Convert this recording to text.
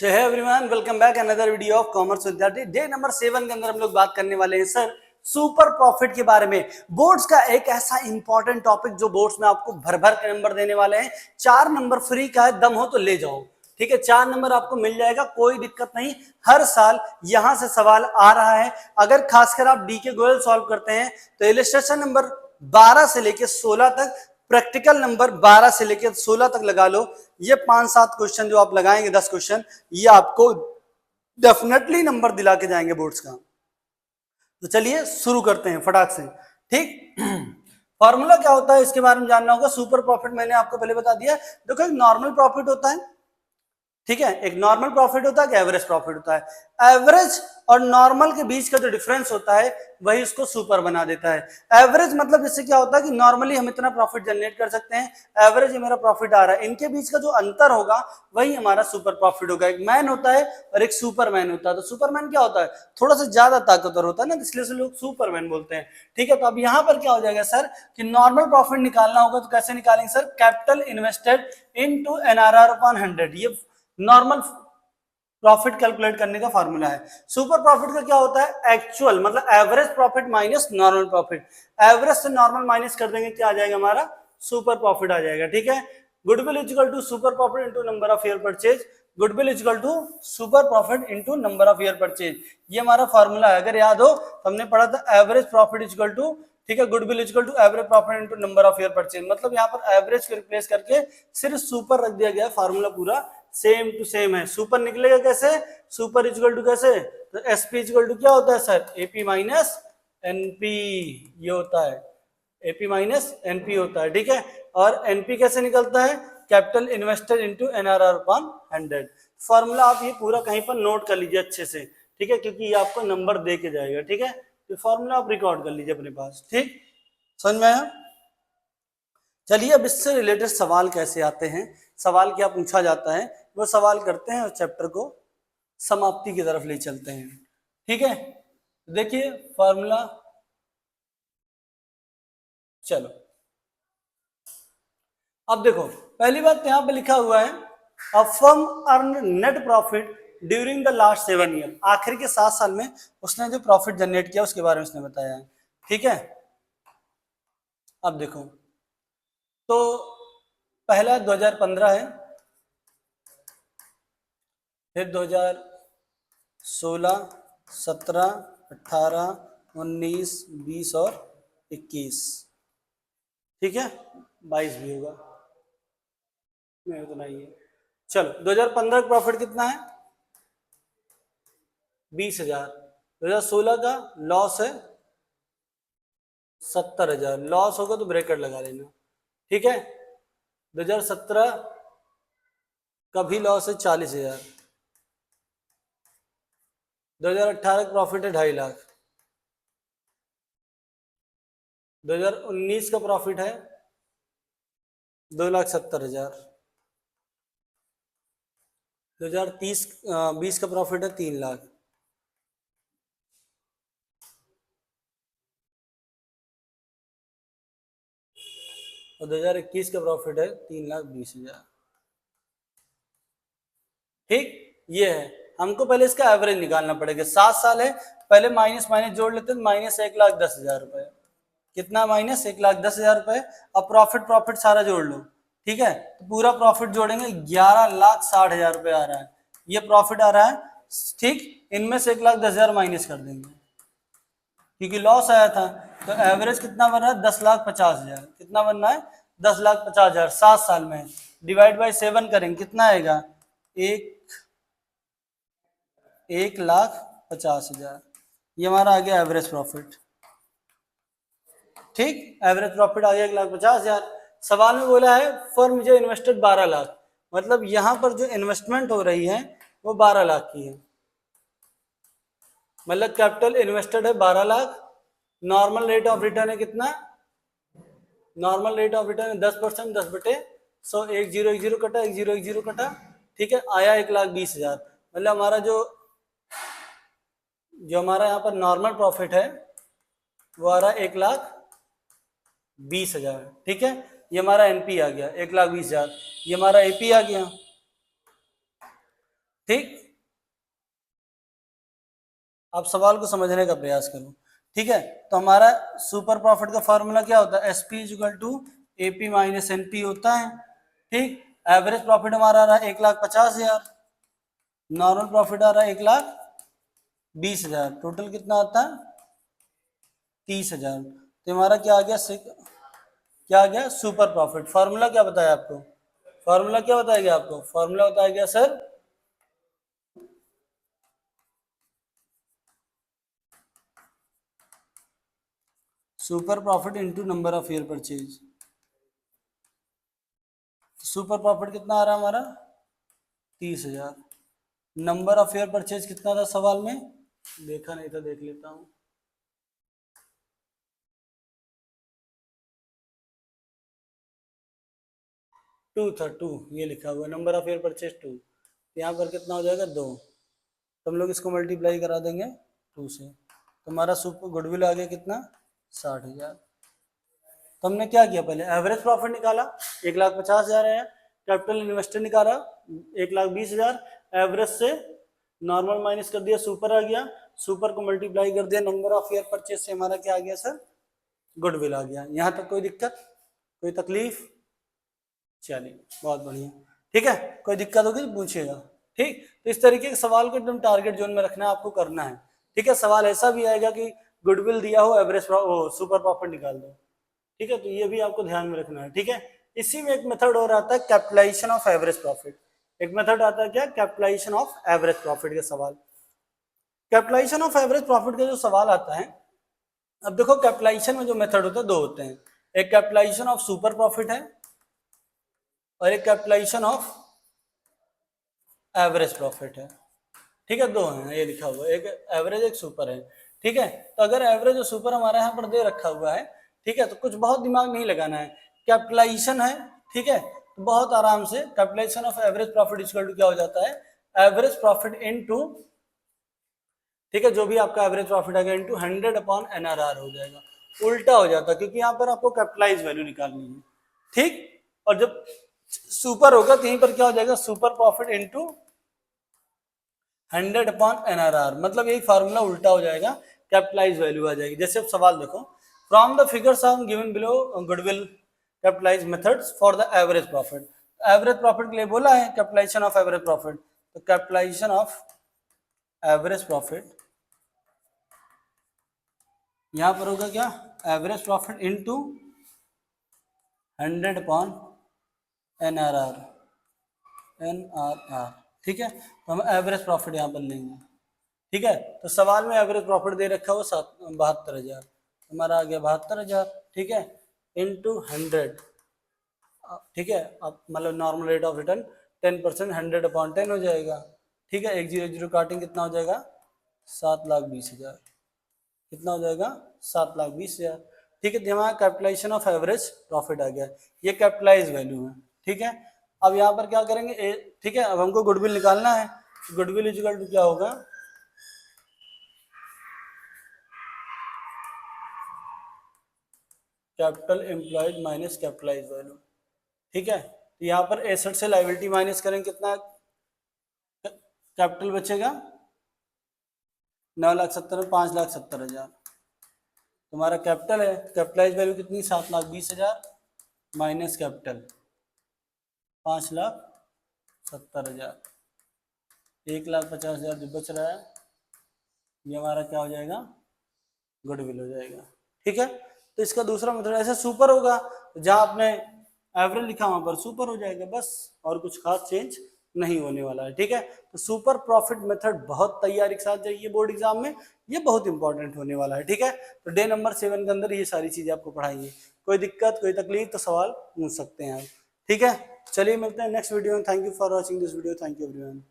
So hey everyone, welcome back another video of commerce विद्यार्थी। Day number 7 के अंदर हम लोग बात करने वाले हैं सर सुपर प्रॉफिट के बारे में। बोर्ड्स का एक ऐसा इंपॉर्टेंट टॉपिक जो बोर्ड्स में आपको भर भर के नंबर देने वाले हैं। 4 नंबर फ्री का है, दम हो तो ले जाओ। ठीक है, 4 नंबर आपको मिल जाएगा, कोई दिक्कत नहीं। हर साल यहां से सवाल आ रहा है। अगर खासकर आप डी के गोयल सॉल्व करते हैं तो इलस्ट्रेशन नंबर 12 से लेकर 16 तक, प्रैक्टिकल नंबर 12 से लेकर 16 तक लगा लो। ये 5-7 क्वेश्चन जो आप लगाएंगे, 10 क्वेश्चन, ये आपको डेफिनेटली नंबर दिला के जाएंगे बोर्ड्स का। तो चलिए शुरू करते हैं फटाक से। ठीक, फॉर्मूला क्या होता है इसके बारे में जानना होगा। सुपर प्रॉफिट मैंने आपको पहले बता दिया। देखो, एक नॉर्मल प्रॉफिट होता है, ठीक है, एक नॉर्मल प्रॉफिट होता है कि एवरेज प्रॉफिट होता है। एवरेज और नॉर्मल के बीच का जो डिफरेंस होता है वही उसको सुपर बना देता है। एवरेज मतलब इससे क्या होता है कि नॉर्मली हम इतना प्रॉफिट जनरेट कर सकते हैं, एवरेज ही मेरा प्रॉफिट आ रहा है, इनके बीच का जो अंतर होगा वही हमारा सुपर प्रॉफिट होगा। एक मैन होता है और एक सुपरमैन होता है। तो सुपरमैन क्या होता है, थोड़ा सा ज्यादा ताकतवर होता है ना, इसलिए से लोग सुपरमैन बोलते हैं। ठीक है, तो अब यहाँ पर क्या हो जाएगा सर कि नॉर्मल प्रॉफिट निकालना होगा तो कैसे निकालेंगे sir, capital invested into NRR upon 100। ये नॉर्मल प्रॉफिट कैलकुलेट करने का फॉर्मूला है। सुपर प्रॉफिट का क्या होता है, एक्चुअल मतलब average profit minus normal profit. Average से नॉर्मल माइनस कर देंगे, क्या आ जाएगा हमारा, सुपर प्रॉफिट आ जाएगा। ठीक है, goodwill equal to super profit into number of year purchase. Goodwill equal to super profit into number of year purchase, ये हमारा फॉर्मूला है। अगर याद हो तो हमने पढ़ा था एवरेज प्रॉफिट इक्वल टू, ठीक है, goodwill equal to average profit into number of year purchase. मतलब यहाँ पर एवरेज को रिप्लेस करके सिर्फ सुपर रख दिया गया, फॉर्मूला पूरा सेम टू सेम है। सुपर निकलेगा कैसे, सुपर इक्वल टू कैसे, तो एसपी इक्वल टू क्या होता है सर, एपी माइनस एनपी, ये होता है एपी माइनस एनपी होता है। ठीक है, और एनपी कैसे निकलता है, capital invested into NRR upon 100। Formula आप ये पूरा कहीं पर नोट कर लीजिए अच्छे से, ठीक है, क्योंकि ये आपको नंबर दे के जाएगा। ठीक है, तो फॉर्मूला आप रिकॉर्ड कर लीजिए अपने पास। ठीक, समझ में आया। चलिए अब इससे रिलेटेड सवाल कैसे आते हैं, सवाल क्या पूछा जाता है, वो सवाल करते हैं और चैप्टर को समाप्ति की तरफ ले चलते हैं। ठीक है, देखिए फॉर्मूला, चलो अब देखो, पहली बात यहां पे लिखा हुआ है, a firm earn net profit during the last 7 year. आखिर के 7 साल में उसने जो प्रॉफिट जनरेट किया उसके बारे में उसने बताया है। ठीक है, अब देखो, तो पहला 2015 है, फिर 2016, 17, 18, 19, 20 और 21। ठीक है, 22 भी होगा, नहीं उतना ही है। चलो 2015 का प्रॉफिट कितना है, 20,000। 2016 का लॉस है 70,000, लॉस होगा तो ब्रैकेट लगा लेना। ठीक है, 2017 का भी लॉस है 40,000। 2018 का प्रॉफिट है 2.5 लाख। 2019 का प्रॉफिट है 2,70,000। 2020 का प्रॉफिट है 3 लाख। और 2021 का प्रॉफिट है 3,20,000। ठीक, ये है। हमको पहले इसका एवरेज निकालना पड़ेगा। 7 साल है, पहले माइनस माइनस जोड़ लेते हैं, माइनस 1,10,000 रुपए। कितना, माइनस 1,10,000 रुपए। अब प्रॉफिट प्रॉफिट सारा जोड़ लो। ठीक है, तो पूरा प्रॉफिट जोड़ेंगे 11,60,000 रुपए आ रहा है, ये प्रॉफिट आ रहा है। ठीक, इनमें से 1,10,000 माइनस कर देंगे क्योंकि लॉस आया था। तो एवरेज कितना बन रहा है, 10,50,000। कितना बनना है, 10,50,000। 7 साल में डिवाइड बाई 7 करेंगे, कितना आएगा, 1,50,000। ये हमारा आ गया एवरेज प्रॉफिट। ठीक, एवरेज प्रॉफिट आ गया 1,50,000। सवाल में बोला है फर्म जो इन्वेस्टेड 12 लाख, मतलब यहां पर जो इन्वेस्टमेंट हो रही है वो 12 लाख की है। मतलब कैपिटल इन्वेस्टेड है 12 lakh. Normal rate of return है कितना, नॉर्मल रेट ऑफ रिटर्न है 10%, 10/100। 1,010 कटा, 1,010 कटा। ठीक है, आया 1,20,000। मतलब हमारा जो हमारा यहाँ पर नॉर्मल प्रॉफिट है वो आ रहा है 1,20,000। ठीक है, ये हमारा एनपी आ गया 1,20,000, ये हमारा एपी आ गया। ठीक, आप सवाल को समझने का प्रयास करो। ठीक है, तो हमारा सुपर प्रॉफिट का फॉर्मूला क्या होता है, SP is equal to AP minus NP होता है। ठीक, एवरेज प्रॉफिट हमारा आ रहा है 1,50,000, नॉर्मल प्रॉफिट आ रहा है 1,20,000, टोटल कितना आता है 30,000। तो हमारा क्या आ गया, क्या आ गया सुपर प्रॉफिट। फॉर्मूला क्या बताया आपको, फॉर्मूला क्या बताया गया आपको, फॉर्मूला बताया गया sir super profit into number of year purchase. Super profit कितना आ रहा है हमारा 30,000, नंबर ऑफ ईयर परचेज कितना था सवाल में, देखा नहीं था, देख लेता हूं। 2 था, 2 ये लिखा हुआ है, नंबर ऑफ ईयर परचेज 2, यहाँ पर कितना हो जाएगा 2, तो हम लोग इसको मल्टीप्लाई करा देंगे 2 से, तो हमारा सुपर गुडविल आ गया कितना 60,000। तो हमने क्या किया, पहले एवरेज प्रॉफिट निकाला 1,50,000 है, कैपिटल इन्वेस्टेड निकाला 1,20,000, एवरेज से नॉर्मल माइनस कर दिया, सुपर आ गया, सुपर को मल्टीप्लाई कर दिया नंबर ऑफ ईयर परचेज से, हमारा क्या आ गया सर गुडविल आ गया। यहाँ तक कोई दिक्कत, कोई तकलीफ, चलिए बहुत बढ़िया। ठीक है, कोई दिक्कत होगी तो पूछिएगा। ठीक, तो इस तरीके के सवाल को एकदम टारगेट जोन में रखना है, आपको करना है। ठीक है, सवाल ऐसा भी आएगा कि गुडविल दिया हो, एवरेज सुपर प्रॉफिट निकाल दो। ठीक है, तो ये भी आपको ध्यान में रखना है। ठीक है, इसी में एक मेथड और आता है कैपिटलाइजेशन ऑफ एवरेज प्रॉफिट, एक मेथड आता है क्या, कैपिटलाइजेशन ऑफ एवरेज प्रॉफिट का सवाल। कैपिटलाइजेशन ऑफ एवरेज प्रॉफिट का जो सवाल आता है, अब देखो कैपिटलाइजेशन में जो मेथड होता है दो होते हैं, एक कैपिटलाइजेशन ऑफ सुपर प्रॉफिट है और एक कैपिटलाइजेशन ऑफ एवरेज प्रॉफिट है। ठीक है, दो हैं, ये लिखा हुआ है, एक एवरेज एक सुपर है। ठीक है, तो अगर एवरेज और सुपर हमारे यहाँ पर दे रखा हुआ है, ठीक है, तो कुछ बहुत दिमाग नहीं लगाना है, कैपिटलाइजेशन है। ठीक है, तो बहुत आराम से capitalisation of average profit equal to क्या हो जाता है, एवरेज प्रॉफिट इनटू, ठीक है, जो भी आपका एवरेज प्रॉफिट आएगा इनटू 100/NRR हो जाएगा, उल्टा हो जाता है, क्योंकि यहाँ पर आपको कैपिटलाइज वैल्यू निकालनी है। ठीक, और जब सुपर होगा तो यहीं पर क्या हो जाएगा, सुपर प्रॉफिट इनटू 100/NRR, मतलब यही फार्मूला उल्टा हो जाएगा, कैपिटलाइज वैल्यू आ जाएगी। जैसे अब सवाल देखो, from the figures are given below goodwill capitalise methods for the average profit. Average profit के लिए बोला है कैपिटलाइजेशन ऑफ एवरेज प्रॉफिट, तो कैपिटलाइजेशन ऑफ एवरेज प्रॉफिट यहां पर होगा क्या, average profit into 100/NRR, NRR। ठीक है, तो हम एवरेज प्रॉफिट यहाँ पर लेंगे। ठीक है, तो सवाल में एवरेज प्रॉफिट दे रखा हुआ 72,000, हमारा आ गया 72,000। ठीक है, इनटू 100, ठीक है, अब मतलब नॉर्मल रेट ऑफ रिटर्न 10%, 100/10 हो जाएगा। ठीक है, 100 काटेंगे कितना हो जाएगा 7,20,000, कितना हो जाएगा 7,20,000। ठीक है, तो हमारा कैपिटलाइजेशन ऑफ एवरेज प्रॉफिट आ गया, ये कैपिटलाइज वैल्यू है। ठीक है, अब यहाँ पर क्या करेंगे, ठीक है, अब हमको गुडविल निकालना है, गुडविल इक्वल टू क्या होगा, capital employed minus capitalise value. ठीक है, तो यहाँ पर एसेट से लायबिलिटी माइनस करेंगे, कितना कैपिटल बचेगा 9,70,000 में 5,70,000, तुम्हारा कैपिटल है, कैपिटलाइज वैल्यू कितनी 7,20,000 माइनस कैपिटल 5,70,000, 1,50,000 जो बच रहा है ये हमारा क्या हो जाएगा, गुडविल हो जाएगा। ठीक है, तो इसका दूसरा मेथड ऐसा सुपर होगा, जहां आपने एवरेज लिखा वहां पर सुपर हो जाएगा, बस और कुछ खास चेंज नहीं होने वाला है। ठीक है, तो सुपर प्रॉफिट मेथड बहुत तैयारी के साथ जाइए बोर्ड एग्जाम में, ये बहुत इंपॉर्टेंट होने वाला है। ठीक है, तो डे नंबर 7 के अंदर ये सारी चीजें आपको पढ़ाई है, कोई दिक्कत कोई तकलीफ तो सवाल पूछ सकते हैं आप। ठीक है, चलिए मिलते हैं नेक्स्ट वीडियो में। Thank you for watching this video, thank you everyone.